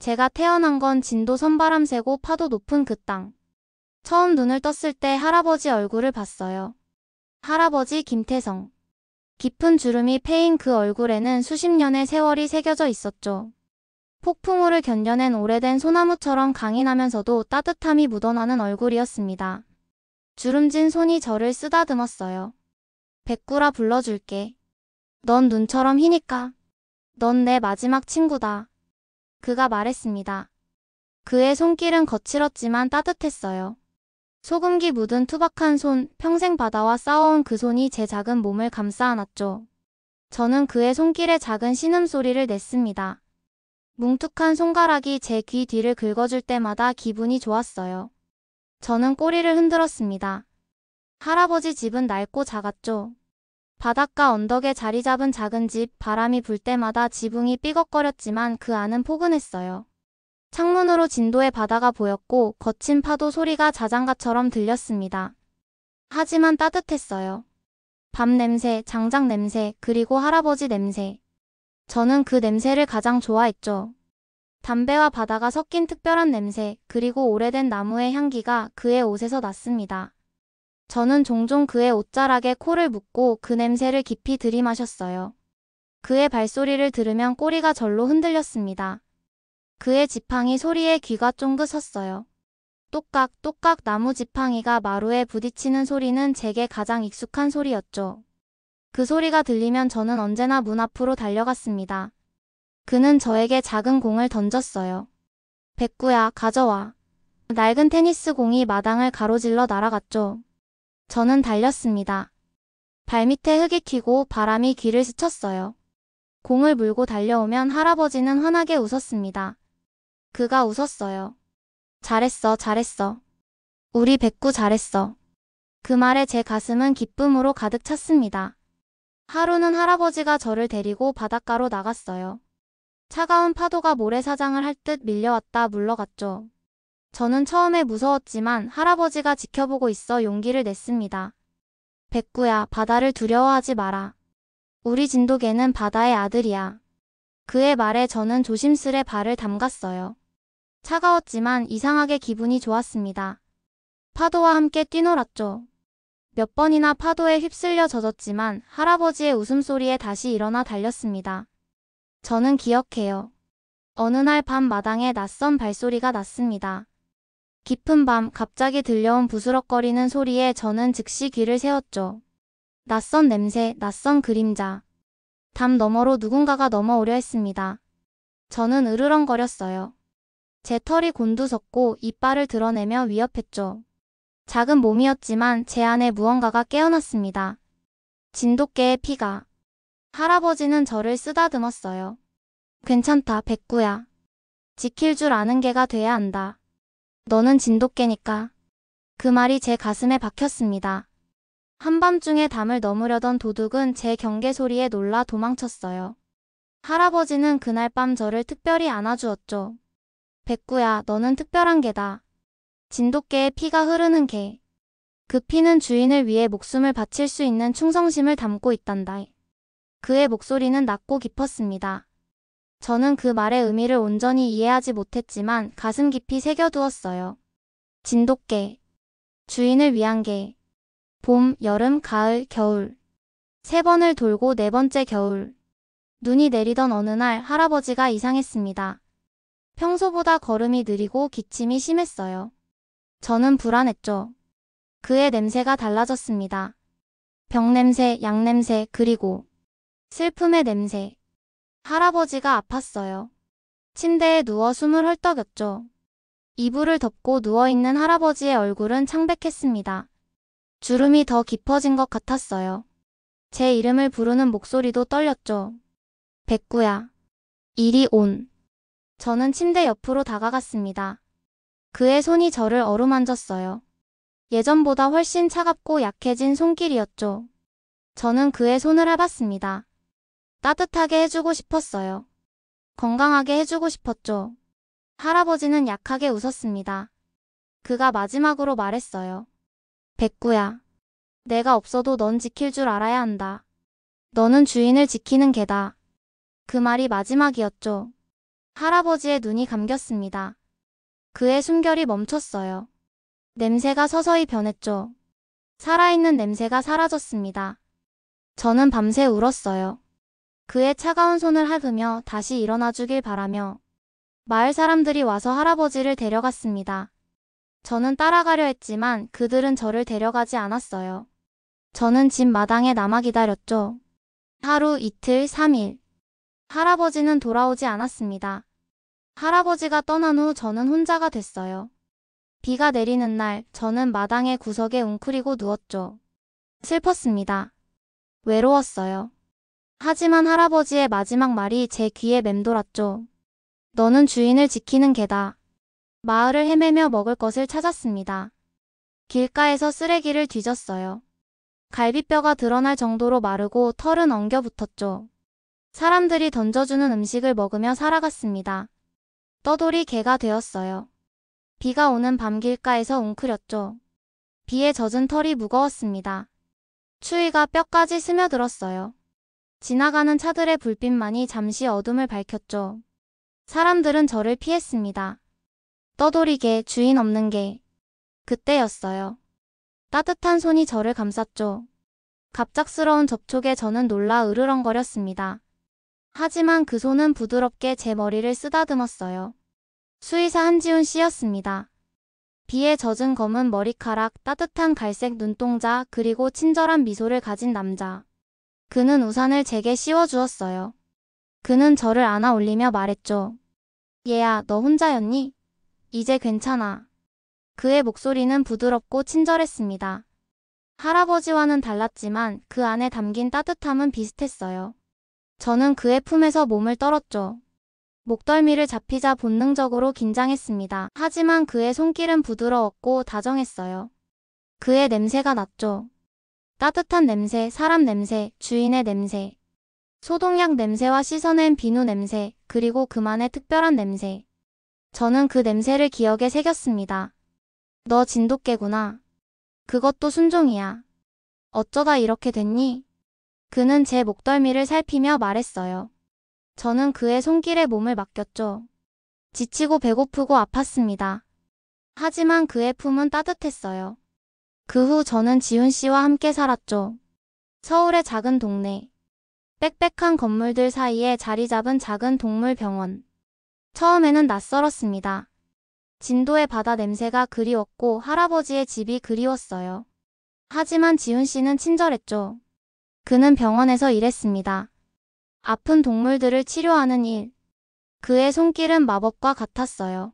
제가 태어난 건 진도 선바람 세고 파도 높은 그 땅. 처음 눈을 떴을 때 할아버지 얼굴을 봤어요. 할아버지 김태성. 깊은 주름이 패인 그 얼굴에는 수십 년의 세월이 새겨져 있었죠. 폭풍우를 견뎌낸 오래된 소나무처럼 강인하면서도 따뜻함이 묻어나는 얼굴이었습니다. 주름진 손이 저를 쓰다듬었어요. 백구라 불러줄게. 넌 눈처럼 희니까. 넌 내 마지막 친구다. 그가 말했습니다. 그의 손길은 거칠었지만 따뜻했어요. 소금기 묻은 투박한 손, 평생 바다와 싸워온 그 손이 제 작은 몸을 감싸 안았죠. 저는 그의 손길에 작은 신음소리를 냈습니다. 뭉툭한 손가락이 제 귀 뒤를 긁어줄 때마다 기분이 좋았어요. 저는 꼬리를 흔들었습니다. 할아버지 집은 낡고 작았죠. 바닷가 언덕에 자리 잡은 작은 집, 바람이 불 때마다 지붕이 삐걱거렸지만 그 안은 포근했어요. 창문으로 진도의 바다가 보였고 거친 파도 소리가 자장가처럼 들렸습니다. 하지만 따뜻했어요. 밤 냄새, 장작 냄새, 그리고 할아버지 냄새. 저는 그 냄새를 가장 좋아했죠. 담배와 바다가 섞인 특별한 냄새, 그리고 오래된 나무의 향기가 그의 옷에서 났습니다. 저는 종종 그의 옷자락에 코를 묻고 그 냄새를 깊이 들이마셨어요. 그의 발소리를 들으면 꼬리가 절로 흔들렸습니다. 그의 지팡이 소리에 귀가 쫑긋 섰어요. 똑깍 똑깍 나무 지팡이가 마루에 부딪히는 소리는 제게 가장 익숙한 소리였죠. 그 소리가 들리면 저는 언제나 문 앞으로 달려갔습니다. 그는 저에게 작은 공을 던졌어요. 백구야, 가져와. 낡은 테니스 공이 마당을 가로질러 날아갔죠. 저는 달렸습니다. 발밑에 흙이 튀고 바람이 귀를 스쳤어요. 공을 물고 달려오면 할아버지는 환하게 웃었습니다. 그가 웃었어요. 잘했어, 잘했어. 우리 백구 잘했어. 그 말에 제 가슴은 기쁨으로 가득 찼습니다. 하루는 할아버지가 저를 데리고 바닷가로 나갔어요. 차가운 파도가 모래사장을 할 듯 밀려왔다 물러갔죠. 저는 처음에 무서웠지만 할아버지가 지켜보고 있어 용기를 냈습니다. 백구야, 바다를 두려워하지 마라. 우리 진돗개는 바다의 아들이야. 그의 말에 저는 조심스레 발을 담갔어요. 차가웠지만 이상하게 기분이 좋았습니다. 파도와 함께 뛰놀았죠. 몇 번이나 파도에 휩쓸려 젖었지만 할아버지의 웃음소리에 다시 일어나 달렸습니다. 저는 기억해요. 어느 날 밤 마당에 낯선 발소리가 났습니다. 깊은 밤 갑자기 들려온 부스럭거리는 소리에 저는 즉시 귀를 세웠죠. 낯선 냄새, 낯선 그림자. 담 너머로 누군가가 넘어오려 했습니다. 저는 으르렁거렸어요. 제 털이 곤두섰고 이빨을 드러내며 위협했죠. 작은 몸이었지만 제 안에 무언가가 깨어났습니다. 진돗개의 피가. 할아버지는 저를 쓰다듬었어요. 괜찮다, 백구야. 지킬 줄 아는 개가 돼야 한다. 너는 진돗개니까. 그 말이 제 가슴에 박혔습니다. 한밤중에 담을 넘으려던 도둑은 제 경계 소리에 놀라 도망쳤어요. 할아버지는 그날 밤 저를 특별히 안아주었죠. 백구야, 너는 특별한 개다. 진돗개의 피가 흐르는 개. 그 피는 주인을 위해 목숨을 바칠 수 있는 충성심을 담고 있단다. 그의 목소리는 낮고 깊었습니다. 저는 그 말의 의미를 온전히 이해하지 못했지만 가슴 깊이 새겨두었어요. 진돗개. 주인을 위한 개. 봄, 여름, 가을, 겨울. 3번을 돌고 4번째 겨울. 눈이 내리던 어느 날 할아버지가 이상했습니다. 평소보다 걸음이 느리고 기침이 심했어요. 저는 불안했죠. 그의 냄새가 달라졌습니다. 병냄새, 약냄새, 그리고 슬픔의 냄새. 할아버지가 아팠어요. 침대에 누워 숨을 헐떡였죠. 이불을 덮고 누워있는 할아버지의 얼굴은 창백했습니다. 주름이 더 깊어진 것 같았어요. 제 이름을 부르는 목소리도 떨렸죠. 백구야. 이리 온. 저는 침대 옆으로 다가갔습니다. 그의 손이 저를 어루만졌어요. 예전보다 훨씬 차갑고 약해진 손길이었죠. 저는 그의 손을 해봤습니다. 따뜻하게 해주고 싶었어요. 건강하게 해주고 싶었죠. 할아버지는 약하게 웃었습니다. 그가 마지막으로 말했어요. 백구야. 내가 없어도 넌 지킬 줄 알아야 한다. 너는 주인을 지키는 개다. 그 말이 마지막이었죠. 할아버지의 눈이 감겼습니다. 그의 숨결이 멈췄어요. 냄새가 서서히 변했죠. 살아있는 냄새가 사라졌습니다. 저는 밤새 울었어요. 그의 차가운 손을 핥으며 다시 일어나 주길 바라며 마을 사람들이 와서 할아버지를 데려갔습니다. 저는 따라가려 했지만 그들은 저를 데려가지 않았어요. 저는 집 마당에 남아 기다렸죠. 하루, 이틀, 3일. 할아버지는 돌아오지 않았습니다. 할아버지가 떠난 후 저는 혼자가 됐어요. 비가 내리는 날 저는 마당의 구석에 웅크리고 누웠죠. 슬펐습니다. 외로웠어요. 하지만 할아버지의 마지막 말이 제 귀에 맴돌았죠. 너는 주인을 지키는 개다. 마을을 헤매며 먹을 것을 찾았습니다. 길가에서 쓰레기를 뒤졌어요. 갈비뼈가 드러날 정도로 마르고 털은 엉겨붙었죠. 사람들이 던져주는 음식을 먹으며 살아갔습니다. 떠돌이 개가 되었어요. 비가 오는 밤 길가에서 웅크렸죠. 비에 젖은 털이 무거웠습니다. 추위가 뼈까지 스며들었어요. 지나가는 차들의 불빛만이 잠시 어둠을 밝혔죠. 사람들은 저를 피했습니다. 떠돌이 개, 주인 없는 개. 그때였어요. 따뜻한 손이 저를 감쌌죠. 갑작스러운 접촉에 저는 놀라 으르렁거렸습니다. 하지만 그 손은 부드럽게 제 머리를 쓰다듬었어요. 수의사 한지훈 씨였습니다. 비에 젖은 검은 머리카락, 따뜻한 갈색 눈동자, 그리고 친절한 미소를 가진 남자. 그는 우산을 제게 씌워주었어요. 그는 저를 안아 올리며 말했죠. 얘야, 너 혼자였니? 이제 괜찮아. 그의 목소리는 부드럽고 친절했습니다. 할아버지와는 달랐지만 그 안에 담긴 따뜻함은 비슷했어요. 저는 그의 품에서 몸을 떨었죠. 목덜미를 잡히자 본능적으로 긴장했습니다. 하지만 그의 손길은 부드러웠고 다정했어요. 그의 냄새가 났죠. 따뜻한 냄새, 사람 냄새, 주인의 냄새. 소독약 냄새와 씻어낸 비누 냄새, 그리고 그만의 특별한 냄새. 저는 그 냄새를 기억에 새겼습니다. 너 진돗개구나. 그것도 순종이야. 어쩌다 이렇게 됐니? 그는 제 목덜미를 살피며 말했어요. 저는 그의 손길에 몸을 맡겼죠. 지치고 배고프고 아팠습니다. 하지만 그의 품은 따뜻했어요. 그 후 저는 지훈 씨와 함께 살았죠. 서울의 작은 동네. 빽빽한 건물들 사이에 자리 잡은 작은 동물 병원. 처음에는 낯설었습니다. 진도의 바다 냄새가 그리웠고 할아버지의 집이 그리웠어요. 하지만 지훈 씨는 친절했죠. 그는 병원에서 일했습니다. 아픈 동물들을 치료하는 일. 그의 손길은 마법과 같았어요.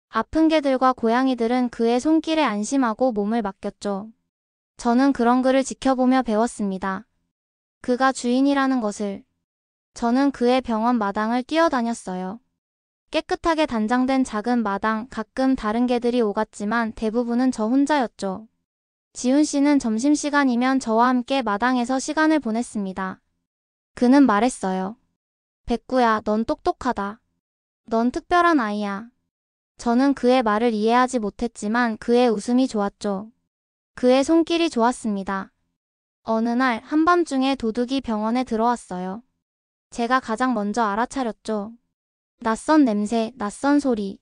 아픈 개들과 고양이들은 그의 손길에 안심하고 몸을 맡겼죠. 저는 그런 그를 지켜보며 배웠습니다. 그가 주인이라는 것을. 저는 그의 병원 마당을 뛰어다녔어요. 깨끗하게 단장된 작은 마당, 가끔 다른 개들이 오갔지만 대부분은 저 혼자였죠. 지훈 씨는 점심시간이면 저와 함께 마당에서 시간을 보냈습니다. 그는 말했어요. 백구야, 넌 똑똑하다. 넌 특별한 아이야. 저는 그의 말을 이해하지 못했지만 그의 웃음이 좋았죠. 그의 손길이 좋았습니다. 어느 날 한밤중에 도둑이 병원에 들어왔어요. 제가 가장 먼저 알아차렸죠. 낯선 냄새, 낯선 소리.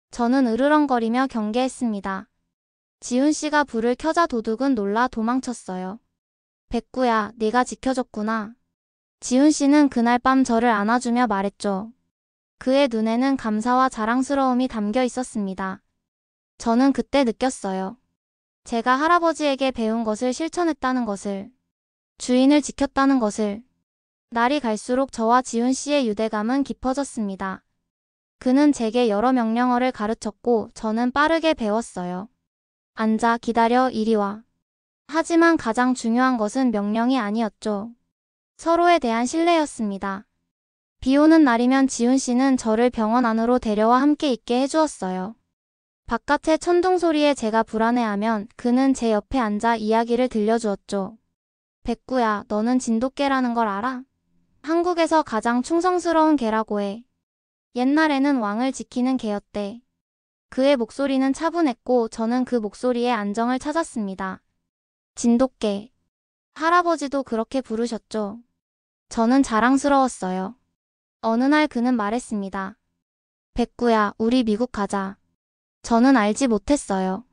저는 으르렁거리며 경계했습니다. 지훈 씨가 불을 켜자 도둑은 놀라 도망쳤어요. 백구야, 네가 지켜줬구나. 지훈 씨는 그날 밤 저를 안아주며 말했죠. 그의 눈에는 감사와 자랑스러움이 담겨 있었습니다. 저는 그때 느꼈어요. 제가 할아버지에게 배운 것을 실천했다는 것을. 주인을 지켰다는 것을. 날이 갈수록 저와 지훈 씨의 유대감은 깊어졌습니다. 그는 제게 여러 명령어를 가르쳤고 저는 빠르게 배웠어요. 앉아, 기다려, 이리 와. 하지만 가장 중요한 것은 명령이 아니었죠. 서로에 대한 신뢰였습니다. 비 오는 날이면 지훈 씨는 저를 병원 안으로 데려와 함께 있게 해주었어요. 바깥의 천둥 소리에 제가 불안해하면 그는 제 옆에 앉아 이야기를 들려주었죠. 백구야, 너는 진돗개라는 걸 알아? 한국에서 가장 충성스러운 개라고 해. 옛날에는 왕을 지키는 개였대. 그의 목소리는 차분했고 저는 그 목소리에 안정을 찾았습니다. 진돗개. 할아버지도 그렇게 부르셨죠. 저는 자랑스러웠어요. 어느 날 그는 말했습니다. 백구야, 우리 미국 가자. 저는 알지 못했어요.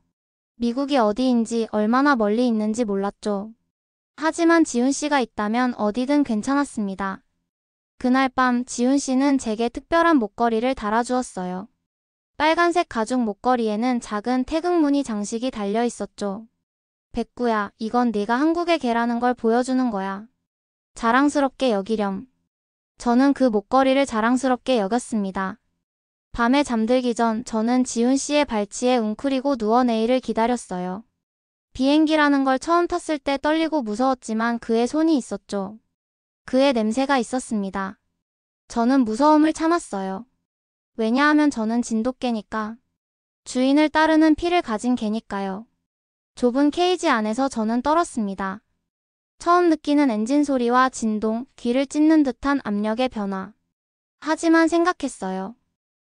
미국이 어디인지 얼마나 멀리 있는지 몰랐죠. 하지만 지훈 씨가 있다면 어디든 괜찮았습니다. 그날 밤 지훈 씨는 제게 특별한 목걸이를 달아주었어요. 빨간색 가죽 목걸이에는 작은 태극무늬 장식이 달려 있었죠. 백구야, 이건 네가 한국의 개라는 걸 보여주는 거야. 자랑스럽게 여기렴. 저는 그 목걸이를 자랑스럽게 여겼습니다. 밤에 잠들기 전 저는 지훈 씨의 발치에 웅크리고 누워 내일을 기다렸어요. 비행기라는 걸 처음 탔을 때 떨리고 무서웠지만 그의 손이 있었죠. 그의 냄새가 있었습니다. 저는 무서움을 참았어요. 왜냐하면 저는 진돗개니까. 주인을 따르는 피를 가진 개니까요. 좁은 케이지 안에서 저는 떨었습니다. 처음 느끼는 엔진 소리와 진동, 귀를 찢는 듯한 압력의 변화. 하지만 생각했어요.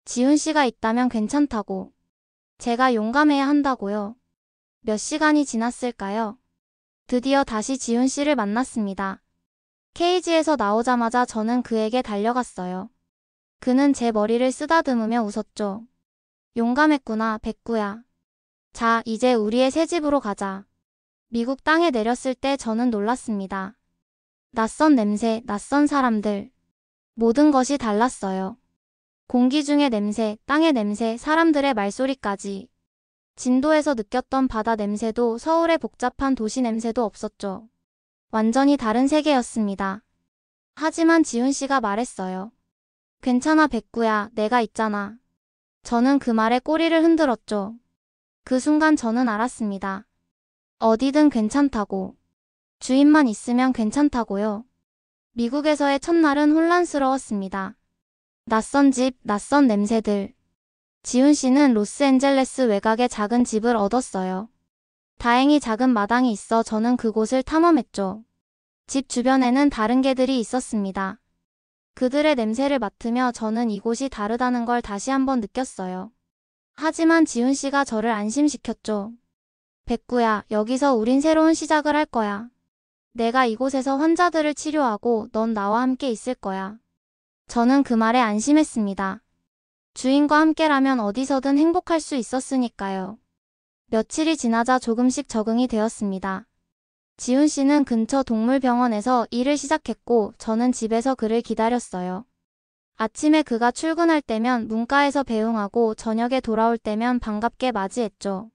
지훈 씨가 있다면 괜찮다고. 제가 용감해야 한다고요. 몇 시간이 지났을까요? 드디어 다시 지훈 씨를 만났습니다. 케이지에서 나오자마자 저는 그에게 달려갔어요. 그는 제 머리를 쓰다듬으며 웃었죠. 용감했구나, 백구야. 자, 이제 우리의 새 집으로 가자. 미국 땅에 내렸을 때 저는 놀랐습니다. 낯선 냄새, 낯선 사람들. 모든 것이 달랐어요. 공기 중의 냄새, 땅의 냄새, 사람들의 말소리까지. 진도에서 느꼈던 바다 냄새도 서울의 복잡한 도시 냄새도 없었죠. 완전히 다른 세계였습니다. 하지만 지훈 씨가 말했어요. 괜찮아, 백구야, 내가 있잖아. 저는 그 말에 꼬리를 흔들었죠. 그 순간 저는 알았습니다. 어디든 괜찮다고. 주인만 있으면 괜찮다고요. 미국에서의 첫날은 혼란스러웠습니다. 낯선 집, 낯선 냄새들. 지훈 씨는 로스앤젤레스 외곽에 작은 집을 얻었어요. 다행히 작은 마당이 있어 저는 그곳을 탐험했죠. 집 주변에는 다른 개들이 있었습니다. 그들의 냄새를 맡으며 저는 이곳이 다르다는 걸 다시 한번 느꼈어요. 하지만 지훈 씨가 저를 안심시켰죠. 백구야, 여기서 우린 새로운 시작을 할 거야. 내가 이곳에서 환자들을 치료하고 넌 나와 함께 있을 거야. 저는 그 말에 안심했습니다. 주인과 함께라면 어디서든 행복할 수 있었으니까요. 며칠이 지나자 조금씩 적응이 되었습니다. 지훈 씨는 근처 동물병원에서 일을 시작했고 저는 집에서 그를 기다렸어요. 아침에 그가 출근할 때면 문가에서 배웅하고 저녁에 돌아올 때면 반갑게 맞이했죠.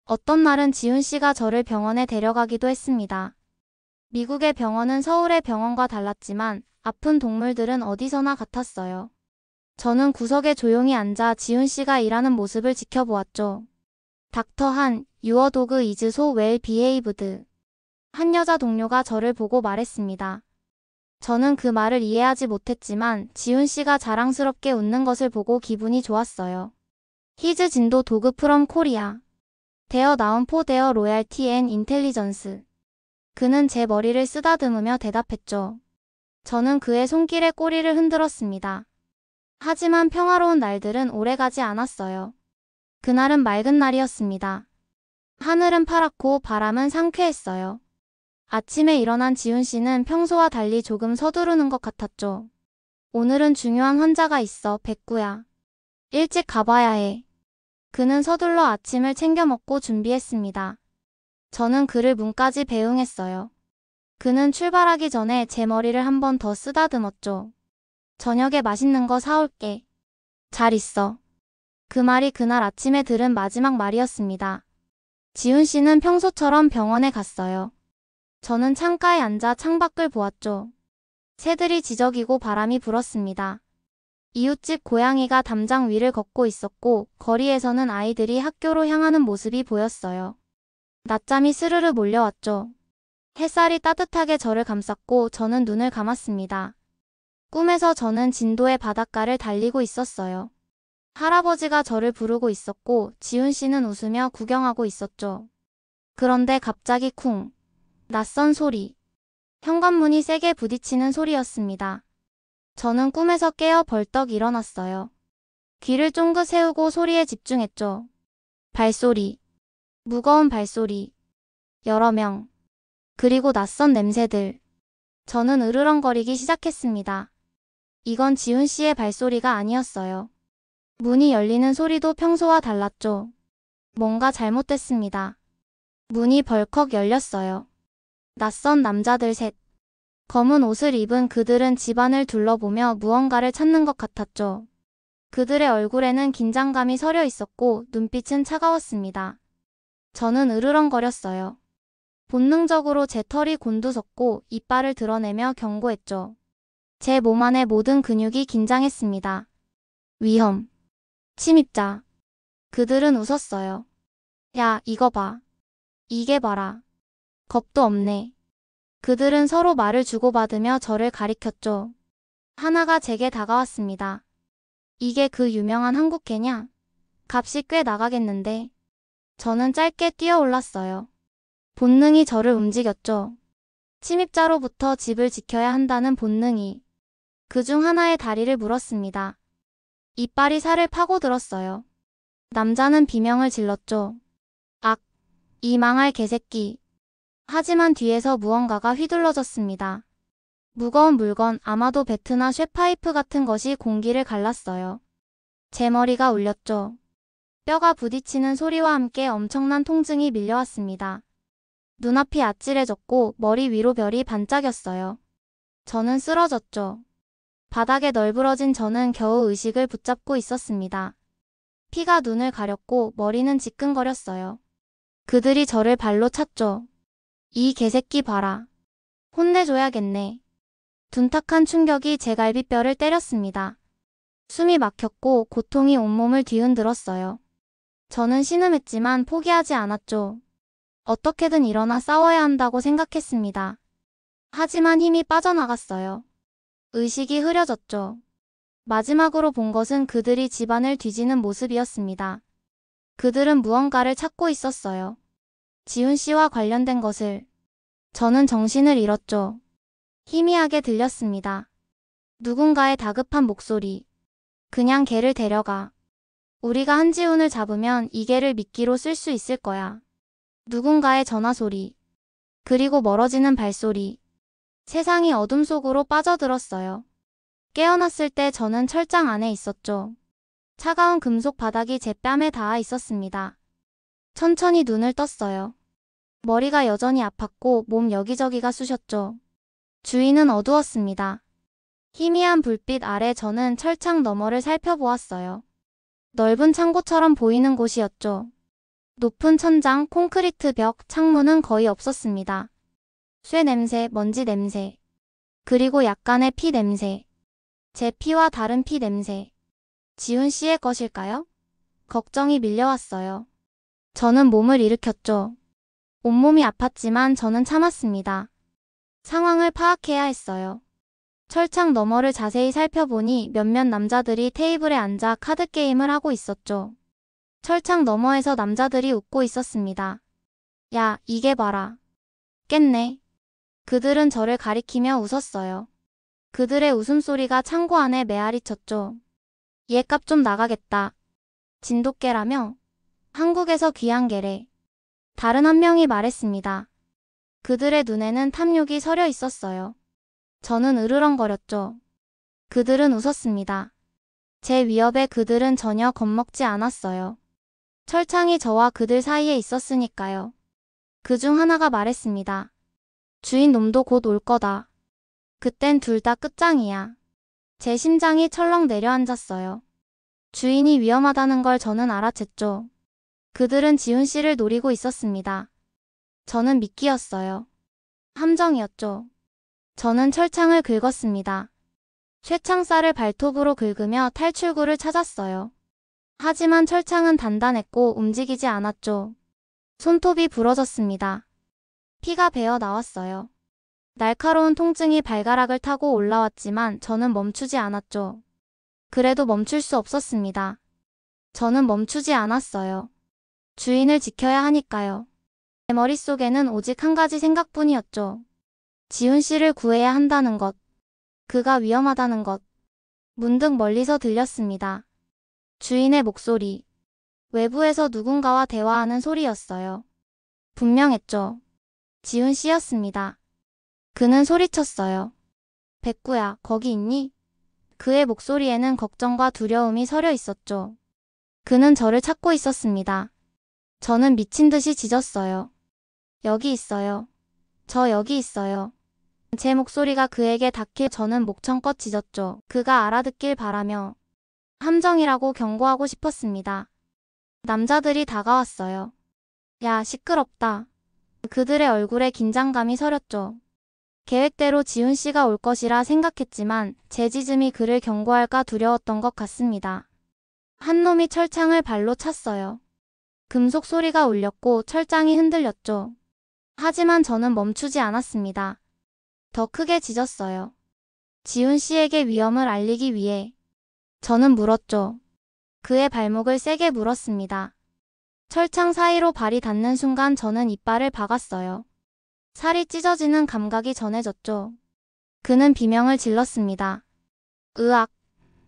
어떤 날은 지훈 씨가 저를 병원에 데려가기도 했습니다. 미국의 병원은 서울의 병원과 달랐지만 아픈 동물들은 어디서나 같았어요. 저는 구석에 조용히 앉아 지훈 씨가 일하는 모습을 지켜보았죠. 닥터 한, 유어 도그 이즈 소 웰 비헤이브드. 한 여자 동료가 저를 보고 말했습니다. 저는 그 말을 이해하지 못했지만 지훈 씨가 자랑스럽게 웃는 것을 보고 기분이 좋았어요. 히즈 진도 도그 프롬 코리아. 데어 나운 포 데어 로얄티 앤 인텔리전스. 그는 제 머리를 쓰다듬으며 대답했죠. 저는 그의 손길에 꼬리를 흔들었습니다. 하지만 평화로운 날들은 오래가지 않았어요. 그날은 맑은 날이었습니다. 하늘은 파랗고 바람은 상쾌했어요. 아침에 일어난 지훈 씨는 평소와 달리 조금 서두르는 것 같았죠. 오늘은 중요한 환자가 있어, 백구야. 일찍 가봐야 해. 그는 서둘러 아침을 챙겨 먹고 준비했습니다. 저는 그를 문까지 배웅했어요. 그는 출발하기 전에 제 머리를 한 번 더 쓰다듬었죠. 저녁에 맛있는 거 사올게. 잘 있어. 그 말이 그날 아침에 들은 마지막 말이었습니다. 지훈 씨는 평소처럼 병원에 갔어요. 저는 창가에 앉아 창밖을 보았죠. 새들이 지저귀고 바람이 불었습니다. 이웃집 고양이가 담장 위를 걷고 있었고 거리에서는 아이들이 학교로 향하는 모습이 보였어요. 낮잠이 스르르 몰려왔죠. 햇살이 따뜻하게 저를 감쌌고 저는 눈을 감았습니다. 꿈에서 저는 진도의 바닷가를 달리고 있었어요. 할아버지가 저를 부르고 있었고 지훈 씨는 웃으며 구경하고 있었죠. 그런데 갑자기 쿵! 낯선 소리. 현관문이 세게 부딪히는 소리였습니다. 저는 꿈에서 깨어 벌떡 일어났어요. 귀를 쫑긋 세우고 소리에 집중했죠. 발소리. 무거운 발소리. 여러 명. 그리고 낯선 냄새들. 저는 으르렁거리기 시작했습니다. 이건 지훈 씨의 발소리가 아니었어요. 문이 열리는 소리도 평소와 달랐죠. 뭔가 잘못됐습니다. 문이 벌컥 열렸어요. 낯선 남자들 셋. 검은 옷을 입은 그들은 집안을 둘러보며 무언가를 찾는 것 같았죠. 그들의 얼굴에는 긴장감이 서려 있었고 눈빛은 차가웠습니다. 저는 으르렁거렸어요. 본능적으로 제 털이 곤두섰고 이빨을 드러내며 경고했죠. 제 몸 안의 모든 근육이 긴장했습니다. 위험. 침입자. 그들은 웃었어요. 야, 이거 봐. 이게 봐라. 겁도 없네. 그들은 서로 말을 주고받으며 저를 가리켰죠. 하나가 제게 다가왔습니다. 이게 그 유명한 한국개냐? 값이 꽤 나가겠는데. 저는 짧게 뛰어올랐어요. 본능이 저를 움직였죠. 침입자로부터 집을 지켜야 한다는 본능이. 그중 하나의 다리를 물었습니다. 이빨이 살을 파고들었어요. 남자는 비명을 질렀죠. 악, 이 망할 개새끼. 하지만 뒤에서 무언가가 휘둘러졌습니다. 무거운 물건, 아마도 배트나 쇠파이프 같은 것이 공기를 갈랐어요. 제 머리가 울렸죠. 뼈가 부딪히는 소리와 함께 엄청난 통증이 밀려왔습니다. 눈앞이 아찔해졌고 머리 위로 별이 반짝였어요. 저는 쓰러졌죠. 바닥에 널브러진 저는 겨우 의식을 붙잡고 있었습니다. 피가 눈을 가렸고 머리는 지끈거렸어요. 그들이 저를 발로 찼죠. 이 개새끼 봐라. 혼내줘야겠네. 둔탁한 충격이 제 갈비뼈를 때렸습니다. 숨이 막혔고 고통이 온몸을 뒤흔들었어요. 저는 신음했지만 포기하지 않았죠. 어떻게든 일어나 싸워야 한다고 생각했습니다. 하지만 힘이 빠져나갔어요. 의식이 흐려졌죠. 마지막으로 본 것은 그들이 집안을 뒤지는 모습이었습니다. 그들은 무언가를 찾고 있었어요. 지훈 씨와 관련된 것을. 저는 정신을 잃었죠. 희미하게 들렸습니다. 누군가의 다급한 목소리. 그냥 걔를 데려가. 우리가 한지훈을 잡으면 이 개를 미끼로 쓸 수 있을 거야. 누군가의 전화 소리. 그리고 멀어지는 발소리. 세상이 어둠 속으로 빠져들었어요. 깨어났을 때 저는 철장 안에 있었죠. 차가운 금속 바닥이 제 뺨에 닿아 있었습니다. 천천히 눈을 떴어요. 머리가 여전히 아팠고 몸 여기저기가 쑤셨죠. 주위는 어두웠습니다. 희미한 불빛 아래 저는 철창 너머를 살펴보았어요. 넓은 창고처럼 보이는 곳이었죠. 높은 천장, 콘크리트 벽, 창문은 거의 없었습니다. 쇠 냄새, 먼지 냄새, 그리고 약간의 피 냄새. 제 피와 다른 피 냄새. 지훈 씨의 것일까요? 걱정이 밀려왔어요. 저는 몸을 일으켰죠. 온몸이 아팠지만 저는 참았습니다. 상황을 파악해야 했어요. 철창 너머를 자세히 살펴보니 몇몇 남자들이 테이블에 앉아 카드게임을 하고 있었죠. 철창 너머에서 남자들이 웃고 있었습니다. 야, 이게 봐라. 깼네. 그들은 저를 가리키며 웃었어요. 그들의 웃음소리가 창고 안에 메아리 쳤죠. 얘값 좀 나가겠다. 진돗개라며? 한국에서 귀한 개래. 다른 한 명이 말했습니다. 그들의 눈에는 탐욕이 서려 있었어요. 저는 으르렁거렸죠. 그들은 웃었습니다. 제 위협에 그들은 전혀 겁먹지 않았어요. 철창이 저와 그들 사이에 있었으니까요. 그중 하나가 말했습니다. 주인 놈도 곧 올 거다. 그땐 둘 다 끝장이야. 제 심장이 철렁 내려앉았어요. 주인이 위험하다는 걸 저는 알아챘죠. 그들은 지훈 씨를 노리고 있었습니다. 저는 미끼였어요. 함정이었죠. 저는 철창을 긁었습니다. 쇠창살을 발톱으로 긁으며 탈출구를 찾았어요. 하지만 철창은 단단했고 움직이지 않았죠. 손톱이 부러졌습니다. 피가 배어 나왔어요. 날카로운 통증이 발가락을 타고 올라왔지만 저는 멈추지 않았죠. 그래도 멈출 수 없었습니다. 저는 멈추지 않았어요. 주인을 지켜야 하니까요. 제 머릿속에는 오직 한 가지 생각뿐이었죠. 지훈 씨를 구해야 한다는 것. 그가 위험하다는 것. 문득 멀리서 들렸습니다. 주인의 목소리. 외부에서 누군가와 대화하는 소리였어요. 분명했죠. 지훈 씨였습니다. 그는 소리쳤어요. 백구야, 거기 있니? 그의 목소리에는 걱정과 두려움이 서려 있었죠. 그는 저를 찾고 있었습니다. 저는 미친 듯이 짖었어요. 여기 있어요. 저 여기 있어요. 제 목소리가 그에게 닿길 저는 목청껏 짖었죠. 그가 알아듣길 바라며 함정이라고 경고하고 싶었습니다. 남자들이 다가왔어요. 야, 시끄럽다. 그들의 얼굴에 긴장감이 서렸죠. 계획대로 지훈 씨가 올 것이라 생각했지만 제 짖음이 그를 경고할까 두려웠던 것 같습니다. 한 놈이 철창을 발로 찼어요. 금속 소리가 울렸고 철장이 흔들렸죠. 하지만 저는 멈추지 않았습니다. 더 크게 짖었어요. 지훈 씨에게 위험을 알리기 위해. 저는 물었죠. 그의 발목을 세게 물었습니다. 철창 사이로 발이 닿는 순간 저는 이빨을 박았어요. 살이 찢어지는 감각이 전해졌죠. 그는 비명을 질렀습니다. 으악,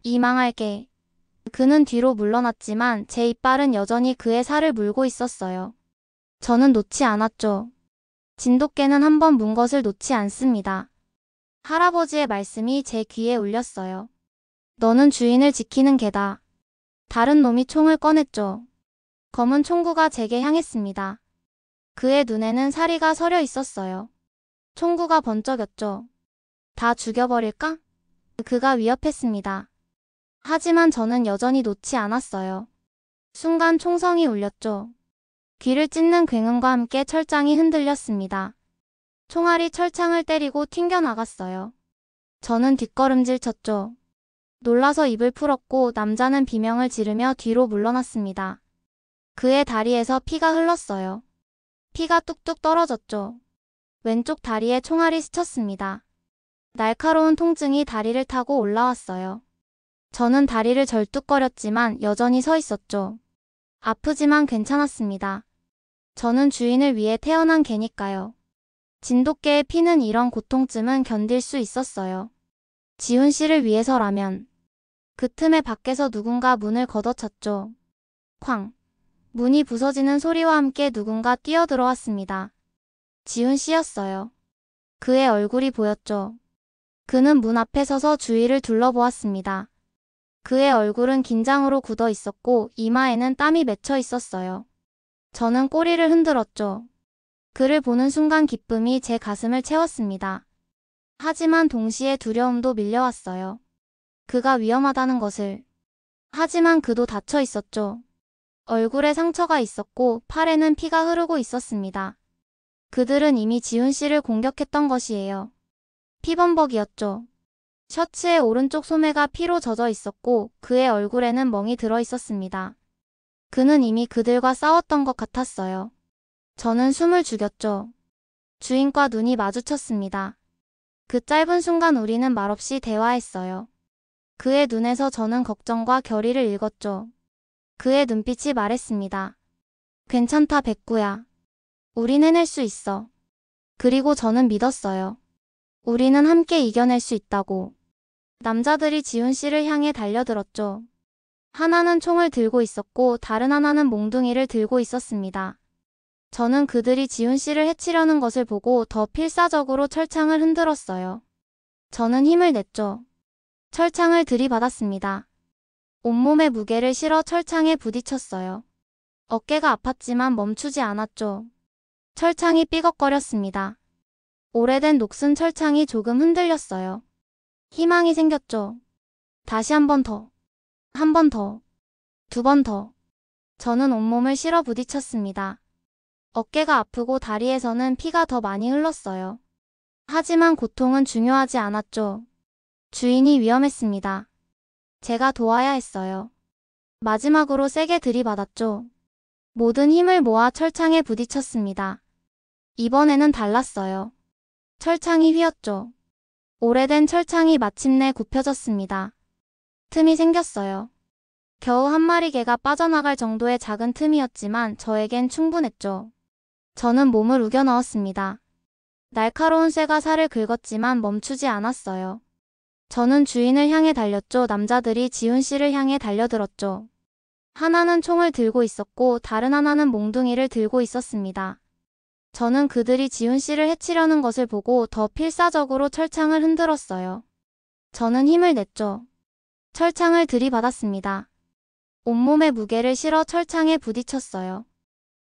이 망할게. 그는 뒤로 물러났지만 제 이빨은 여전히 그의 살을 물고 있었어요. 저는 놓지 않았죠. 진돗개는 한 번 문 것을 놓지 않습니다. 할아버지의 말씀이 제 귀에 울렸어요. 너는 주인을 지키는 개다. 다른 놈이 총을 꺼냈죠. 검은 총구가 제게 향했습니다. 그의 눈에는 사리가 서려 있었어요. 총구가 번쩍였죠. 다 죽여버릴까? 그가 위협했습니다. 하지만 저는 여전히 놓지 않았어요. 순간 총성이 울렸죠. 귀를 찢는 굉음과 함께 철장이 흔들렸습니다. 총알이 철창을 때리고 튕겨나갔어요. 저는 뒷걸음질 쳤죠. 놀라서 입을 풀었고 남자는 비명을 지르며 뒤로 물러났습니다. 그의 다리에서 피가 흘렀어요. 피가 뚝뚝 떨어졌죠. 왼쪽 다리에 총알이 스쳤습니다. 날카로운 통증이 다리를 타고 올라왔어요. 저는 다리를 절뚝거렸지만 여전히 서 있었죠. 아프지만 괜찮았습니다. 저는 주인을 위해 태어난 개니까요. 진돗개의 피는 이런 고통쯤은 견딜 수 있었어요. 지훈 씨를 위해서라면. 그 틈에 밖에서 누군가 문을 걷어찼죠. 쾅. 문이 부서지는 소리와 함께 누군가 뛰어들어왔습니다. 지훈 씨였어요. 그의 얼굴이 보였죠. 그는 문 앞에 서서 주위를 둘러보았습니다. 그의 얼굴은 긴장으로 굳어 있었고 이마에는 땀이 맺혀 있었어요. 저는 꼬리를 흔들었죠. 그를 보는 순간 기쁨이 제 가슴을 채웠습니다. 하지만 동시에 두려움도 밀려왔어요. 그가 위험하다는 것을. 하지만 그도 다쳐 있었죠. 얼굴에 상처가 있었고 팔에는 피가 흐르고 있었습니다. 그들은 이미 지훈 씨를 공격했던 것이에요. 피범벅이었죠. 셔츠의 오른쪽 소매가 피로 젖어 있었고 그의 얼굴에는 멍이 들어 있었습니다. 그는 이미 그들과 싸웠던 것 같았어요. 저는 숨을 죽였죠. 주인과 눈이 마주쳤습니다. 그 짧은 순간 우리는 말없이 대화했어요. 그의 눈에서 저는 걱정과 결의를 읽었죠. 그의 눈빛이 말했습니다. 괜찮다, 백구야. 우린 해낼 수 있어. 그리고 저는 믿었어요. 우리는 함께 이겨낼 수 있다고. 남자들이 지훈 씨를 향해 달려들었죠. 하나는 총을 들고 있었고 다른 하나는 몽둥이를 들고 있었습니다. 저는 그들이 지훈 씨를 해치려는 것을 보고 더 필사적으로 철창을 흔들었어요. 저는 힘을 냈죠. 철창을 들이받았습니다. 온몸의 무게를 실어 철창에 부딪혔어요. 어깨가 아팠지만 멈추지 않았죠. 철창이 삐걱거렸습니다. 오래된 녹슨 철창이 조금 흔들렸어요. 희망이 생겼죠. 다시 한 번 더. 한 번 더. 두 번 더. 저는 온몸을 실어 부딪혔습니다. 어깨가 아프고 다리에서는 피가 더 많이 흘렀어요. 하지만 고통은 중요하지 않았죠. 주인이 위험했습니다. 제가 도와야 했어요. 마지막으로 세게 들이받았죠. 모든 힘을 모아 철창에 부딪혔습니다. 이번에는 달랐어요. 철창이 휘었죠. 오래된 철창이 마침내 굽혀졌습니다. 틈이 생겼어요. 겨우 한 마리 개가 빠져나갈 정도의 작은 틈이었지만 저에겐 충분했죠. 저는 몸을 우겨 넣었습니다. 날카로운 쇠가 살을 긁었지만 멈추지 않았어요. 저는 주인을 향해 달렸죠. 남자들이 지훈 씨를 향해 달려들었죠. 하나는 총을 들고 있었고 다른 하나는 몽둥이를 들고 있었습니다. 저는 그들이 지훈 씨를 해치려는 것을 보고 더 필사적으로 철창을 흔들었어요. 저는 힘을 냈죠. 철창을 들이받았습니다. 온몸의 무게를 실어 철창에 부딪혔어요.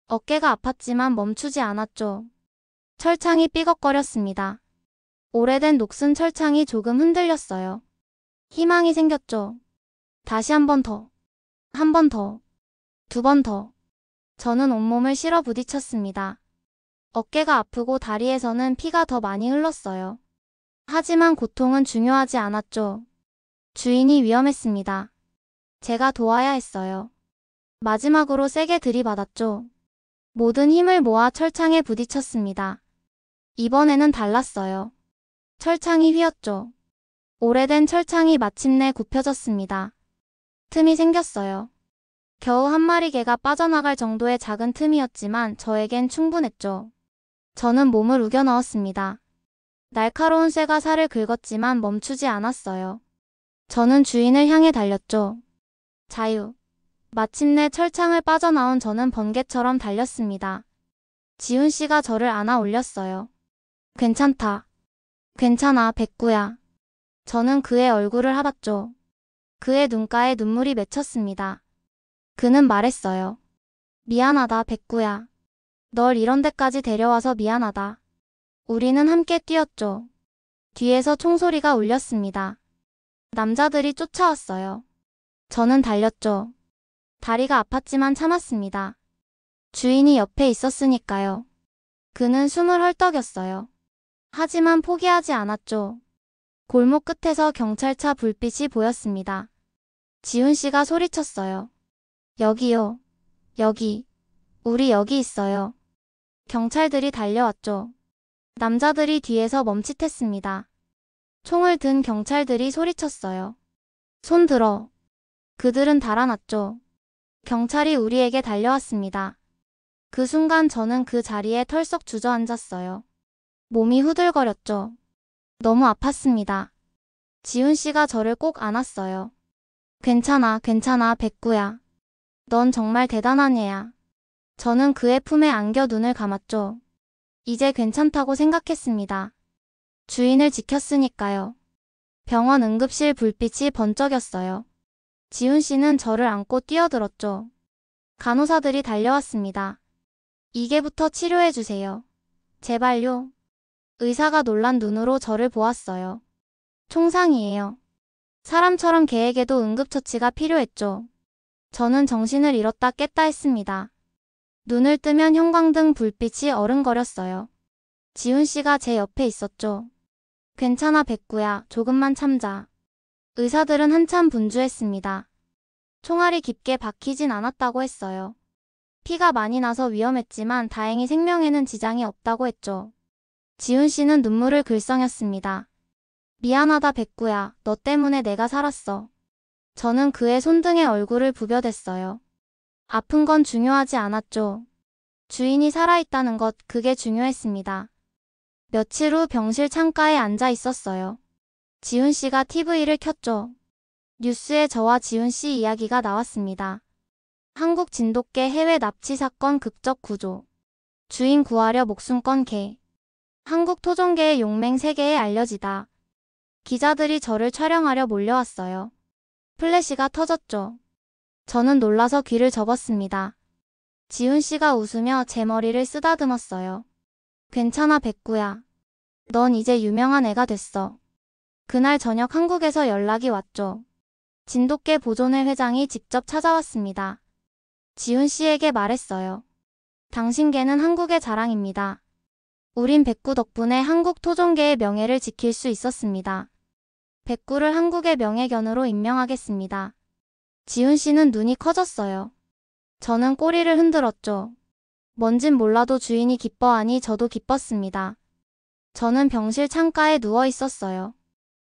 어깨가 아팠지만 멈추지 않았죠. 철창이 삐걱거렸습니다. 오래된 녹슨 철창이 조금 흔들렸어요. 희망이 생겼죠. 다시 한 번 더. 한 번 더. 두 번 더. 저는 온몸을 실어 부딪혔습니다. 어깨가 아프고 다리에서는 피가 더 많이 흘렀어요. 하지만 고통은 중요하지 않았죠. 주인이 위험했습니다. 제가 도와야 했어요. 마지막으로 세게 들이받았죠. 모든 힘을 모아 철창에 부딪혔습니다. 이번에는 달랐어요. 철창이 휘었죠. 오래된 철창이 마침내 굽혀졌습니다. 틈이 생겼어요. 겨우 한 마리 개가 빠져나갈 정도의 작은 틈이었지만 저에겐 충분했죠. 저는 몸을 우겨 넣었습니다. 날카로운 쇠가 살을 긁었지만 멈추지 않았어요. 저는 주인을 향해 달렸죠. 자유. 마침내 철창을 빠져나온 저는 번개처럼 달렸습니다. 지훈 씨가 저를 안아 올렸어요. 괜찮다. 괜찮아, 백구야. 저는 그의 얼굴을 하봤죠. 그의 눈가에 눈물이 맺혔습니다. 그는 말했어요. 미안하다, 백구야. 널 이런 데까지 데려와서 미안하다. 우리는 함께 뛰었죠. 뒤에서 총소리가 울렸습니다. 남자들이 쫓아왔어요. 저는 달렸죠. 다리가 아팠지만 참았습니다. 주인이 옆에 있었으니까요. 그는 숨을 헐떡였어요. 하지만 포기하지 않았죠. 골목 끝에서 경찰차 불빛이 보였습니다. 지훈 씨가 소리쳤어요. 여기요. 여기. 우리 여기 있어요. 경찰들이 달려왔죠. 남자들이 뒤에서 멈칫했습니다. 총을 든 경찰들이 소리쳤어요. 손 들어. 그들은 달아났죠. 경찰이 우리에게 달려왔습니다. 그 순간 저는 그 자리에 털썩 주저앉았어요. 몸이 후들거렸죠. 너무 아팠습니다. 지훈 씨가 저를 꼭 안았어요. 괜찮아, 괜찮아, 백구야. 넌 정말 대단한 애야. 저는 그의 품에 안겨 눈을 감았죠. 이제 괜찮다고 생각했습니다. 주인을 지켰으니까요. 병원 응급실 불빛이 번쩍였어요. 지훈 씨는 저를 안고 뛰어들었죠. 간호사들이 달려왔습니다. 이게부터 치료해주세요. 제발요. 의사가 놀란 눈으로 저를 보았어요. 총상이에요. 사람처럼 개에게도 응급처치가 필요했죠. 저는 정신을 잃었다 깼다 했습니다. 눈을 뜨면 형광등 불빛이 어른거렸어요. 지훈 씨가 제 옆에 있었죠. 괜찮아, 백구야. 조금만 참자. 의사들은 한참 분주했습니다. 총알이 깊게 박히진 않았다고 했어요. 피가 많이 나서 위험했지만 다행히 생명에는 지장이 없다고 했죠. 지훈 씨는 눈물을 글썽였습니다. 미안하다, 백구야. 너 때문에 내가 살았어. 저는 그의 손등에 얼굴을 부벼댔어요. 아픈 건 중요하지 않았죠. 주인이 살아있다는 것, 그게 중요했습니다. 며칠 후 병실 창가에 앉아 있었어요. 지훈 씨가 TV를 켰죠. 뉴스에 저와 지훈 씨 이야기가 나왔습니다. 한국 진돗개 해외 납치 사건 극적 구조. 주인 구하려 목숨 건 개. 한국 토종개의 용맹 세계에 알려지다. 기자들이 저를 촬영하려 몰려왔어요. 플래시가 터졌죠. 저는 놀라서 귀를 접었습니다. 지훈 씨가 웃으며 제 머리를 쓰다듬었어요. 괜찮아, 백구야. 넌 이제 유명한 애가 됐어. 그날 저녁 한국에서 연락이 왔죠. 진돗개 보존회 회장이 직접 찾아왔습니다. 지훈 씨에게 말했어요. 당신 개는 한국의 자랑입니다. 우린 백구 덕분에 한국 토종개의 명예를 지킬 수 있었습니다. 백구를 한국의 명예견으로 임명하겠습니다. 지훈 씨는 눈이 커졌어요. 저는 꼬리를 흔들었죠. 뭔진 몰라도 주인이 기뻐하니 저도 기뻤습니다. 저는 병실 창가에 누워 있었어요.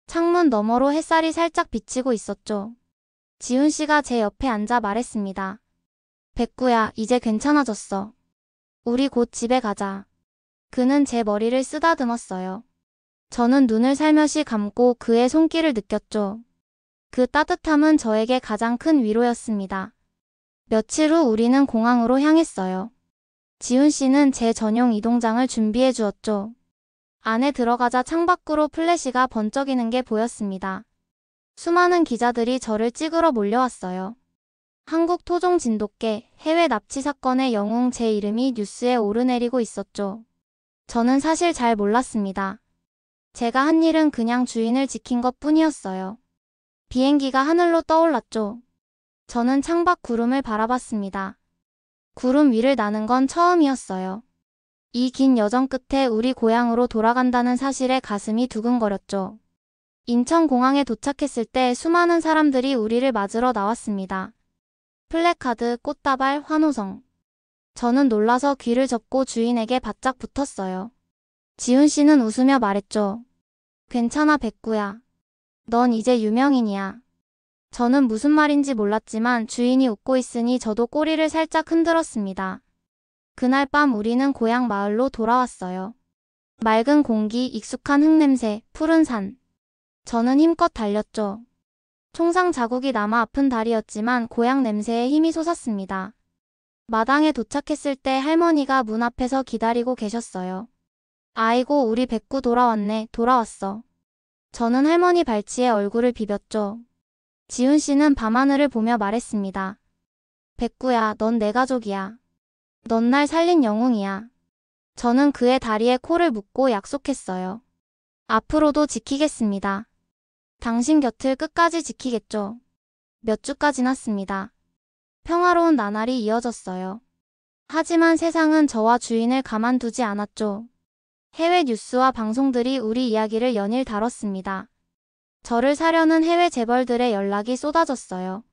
창문 너머로 햇살이 살짝 비치고 있었죠. 지훈 씨가 제 옆에 앉아 말했습니다. 백구야, 이제 괜찮아졌어. 우리 곧 집에 가자. 그는 제 머리를 쓰다듬었어요. 저는 눈을 살며시 감고 그의 손길을 느꼈죠. 그 따뜻함은 저에게 가장 큰 위로였습니다. 며칠 후 우리는 공항으로 향했어요. 지훈 씨는 제 전용 이동장을 준비해 주었죠. 안에 들어가자 창밖으로 플래시가 번쩍이는 게 보였습니다. 수많은 기자들이 저를 찍으러 몰려왔어요. 한국 토종 진돗개 해외 납치 사건의 영웅 제 이름이 뉴스에 오르내리고 있었죠. 저는 사실 잘 몰랐습니다. 제가 한 일은 그냥 주인을 지킨 것 뿐이었어요. 비행기가 하늘로 떠올랐죠. 저는 창밖 구름을 바라봤습니다. 구름 위를 나는 건 처음이었어요. 이 긴 여정 끝에 우리 고향으로 돌아간다는 사실에 가슴이 두근거렸죠. 인천공항에 도착했을 때 수많은 사람들이 우리를 맞으러 나왔습니다. 플래카드, 꽃다발, 환호성. 저는 놀라서 귀를 접고 주인에게 바짝 붙었어요. 지훈 씨는 웃으며 말했죠. 괜찮아, 백구야. 넌 이제 유명인이야. 저는 무슨 말인지 몰랐지만 주인이 웃고 있으니 저도 꼬리를 살짝 흔들었습니다. 그날 밤 우리는 고향 마을로 돌아왔어요. 맑은 공기, 익숙한 흙냄새, 푸른 산. 저는 힘껏 달렸죠. 총상 자국이 남아 아픈 다리였지만 고향 냄새에 힘이 솟았습니다. 마당에 도착했을 때 할머니가 문 앞에서 기다리고 계셨어요. 아이고, 우리 백구 돌아왔네, 돌아왔어. 저는 할머니 발치에 얼굴을 비볐죠. 지훈 씨는 밤하늘을 보며 말했습니다. 백구야, 넌 내 가족이야. 넌 날 살린 영웅이야. 저는 그의 다리에 코를 묶고 약속했어요. 앞으로도 지키겠습니다. 당신 곁을 끝까지 지키겠죠. 몇 주가 지났습니다. 평화로운 나날이 이어졌어요. 하지만 세상은 저와 주인을 가만두지 않았죠. 해외 뉴스와 방송들이 우리 이야기를 연일 다뤘습니다. 저를 사려는 해외 재벌들의 연락이 쏟아졌어요.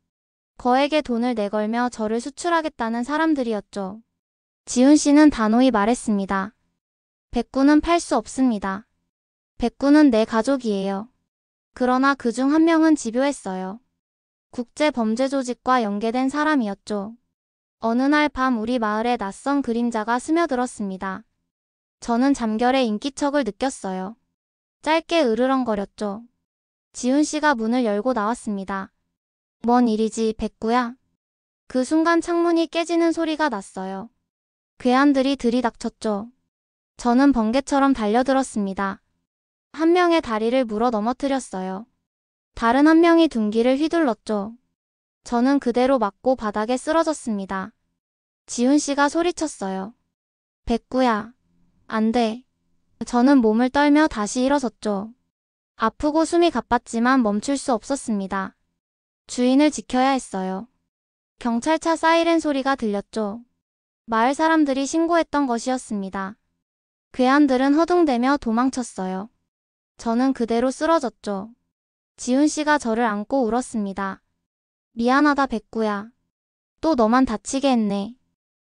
거액의 돈을 내걸며 저를 수출하겠다는 사람들이었죠. 지훈 씨는 단호히 말했습니다. 백구는 팔 수 없습니다. 백구는 내 가족이에요. 그러나 그중 한 명은 집요했어요. 국제범죄조직과 연계된 사람이었죠. 어느 날 밤 우리 마을에 낯선 그림자가 스며들었습니다. 저는 잠결에 인기척을 느꼈어요. 짧게 으르렁거렸죠. 지훈 씨가 문을 열고 나왔습니다. 뭔 일이지, 백구야? 그 순간 창문이 깨지는 소리가 났어요. 괴한들이 들이닥쳤죠. 저는 번개처럼 달려들었습니다. 한 명의 다리를 물어 넘어뜨렸어요. 다른 한 명이 둔기를 휘둘렀죠. 저는 그대로 맞고 바닥에 쓰러졌습니다. 지훈 씨가 소리쳤어요. 백구야, 안 돼. 저는 몸을 떨며 다시 일어섰죠. 아프고 숨이 가빴지만 멈출 수 없었습니다. 주인을 지켜야 했어요. 경찰차 사이렌 소리가 들렸죠. 마을 사람들이 신고했던 것이었습니다. 괴한들은 허둥대며 도망쳤어요. 저는 그대로 쓰러졌죠. 지훈 씨가 저를 안고 울었습니다. 미안하다, 백구야. 또 너만 다치게 했네.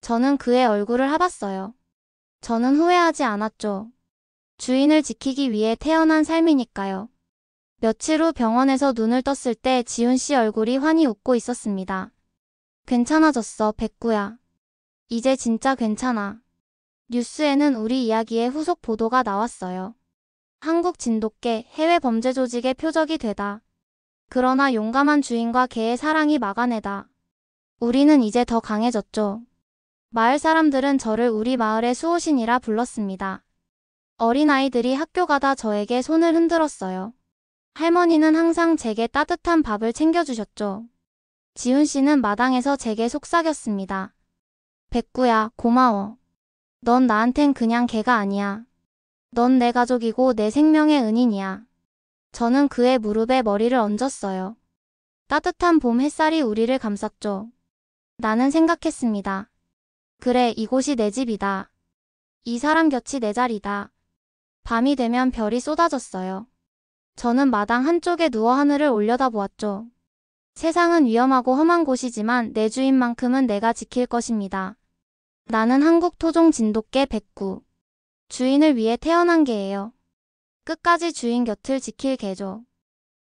저는 그의 얼굴을 하봤어요. 저는 후회하지 않았죠. 주인을 지키기 위해 태어난 삶이니까요. 며칠 후 병원에서 눈을 떴을 때 지훈 씨 얼굴이 환히 웃고 있었습니다. 괜찮아졌어, 백구야. 이제 진짜 괜찮아. 뉴스에는 우리 이야기의 후속 보도가 나왔어요. 한국 진돗개 해외 범죄 조직의 표적이 되다. 그러나 용감한 주인과 개의 사랑이 막아내다. 우리는 이제 더 강해졌죠. 마을 사람들은 저를 우리 마을의 수호신이라 불렀습니다. 어린아이들이 학교 가다 저에게 손을 흔들었어요. 할머니는 항상 제게 따뜻한 밥을 챙겨주셨죠. 지훈 씨는 마당에서 제게 속삭였습니다. 백구야, 고마워. 넌 나한텐 그냥 개가 아니야. 넌 내 가족이고 내 생명의 은인이야. 저는 그의 무릎에 머리를 얹었어요. 따뜻한 봄 햇살이 우리를 감쌌죠. 나는 생각했습니다. 그래, 이곳이 내 집이다. 이 사람 곁이 내 자리다. 밤이 되면 별이 쏟아졌어요. 저는 마당 한쪽에 누워 하늘을 올려다보았죠. 세상은 위험하고 험한 곳이지만 내 주인만큼은 내가 지킬 것입니다. 나는 한국 토종 진돗개 백구. 주인을 위해 태어난 개예요. 끝까지 주인 곁을 지킬 개죠.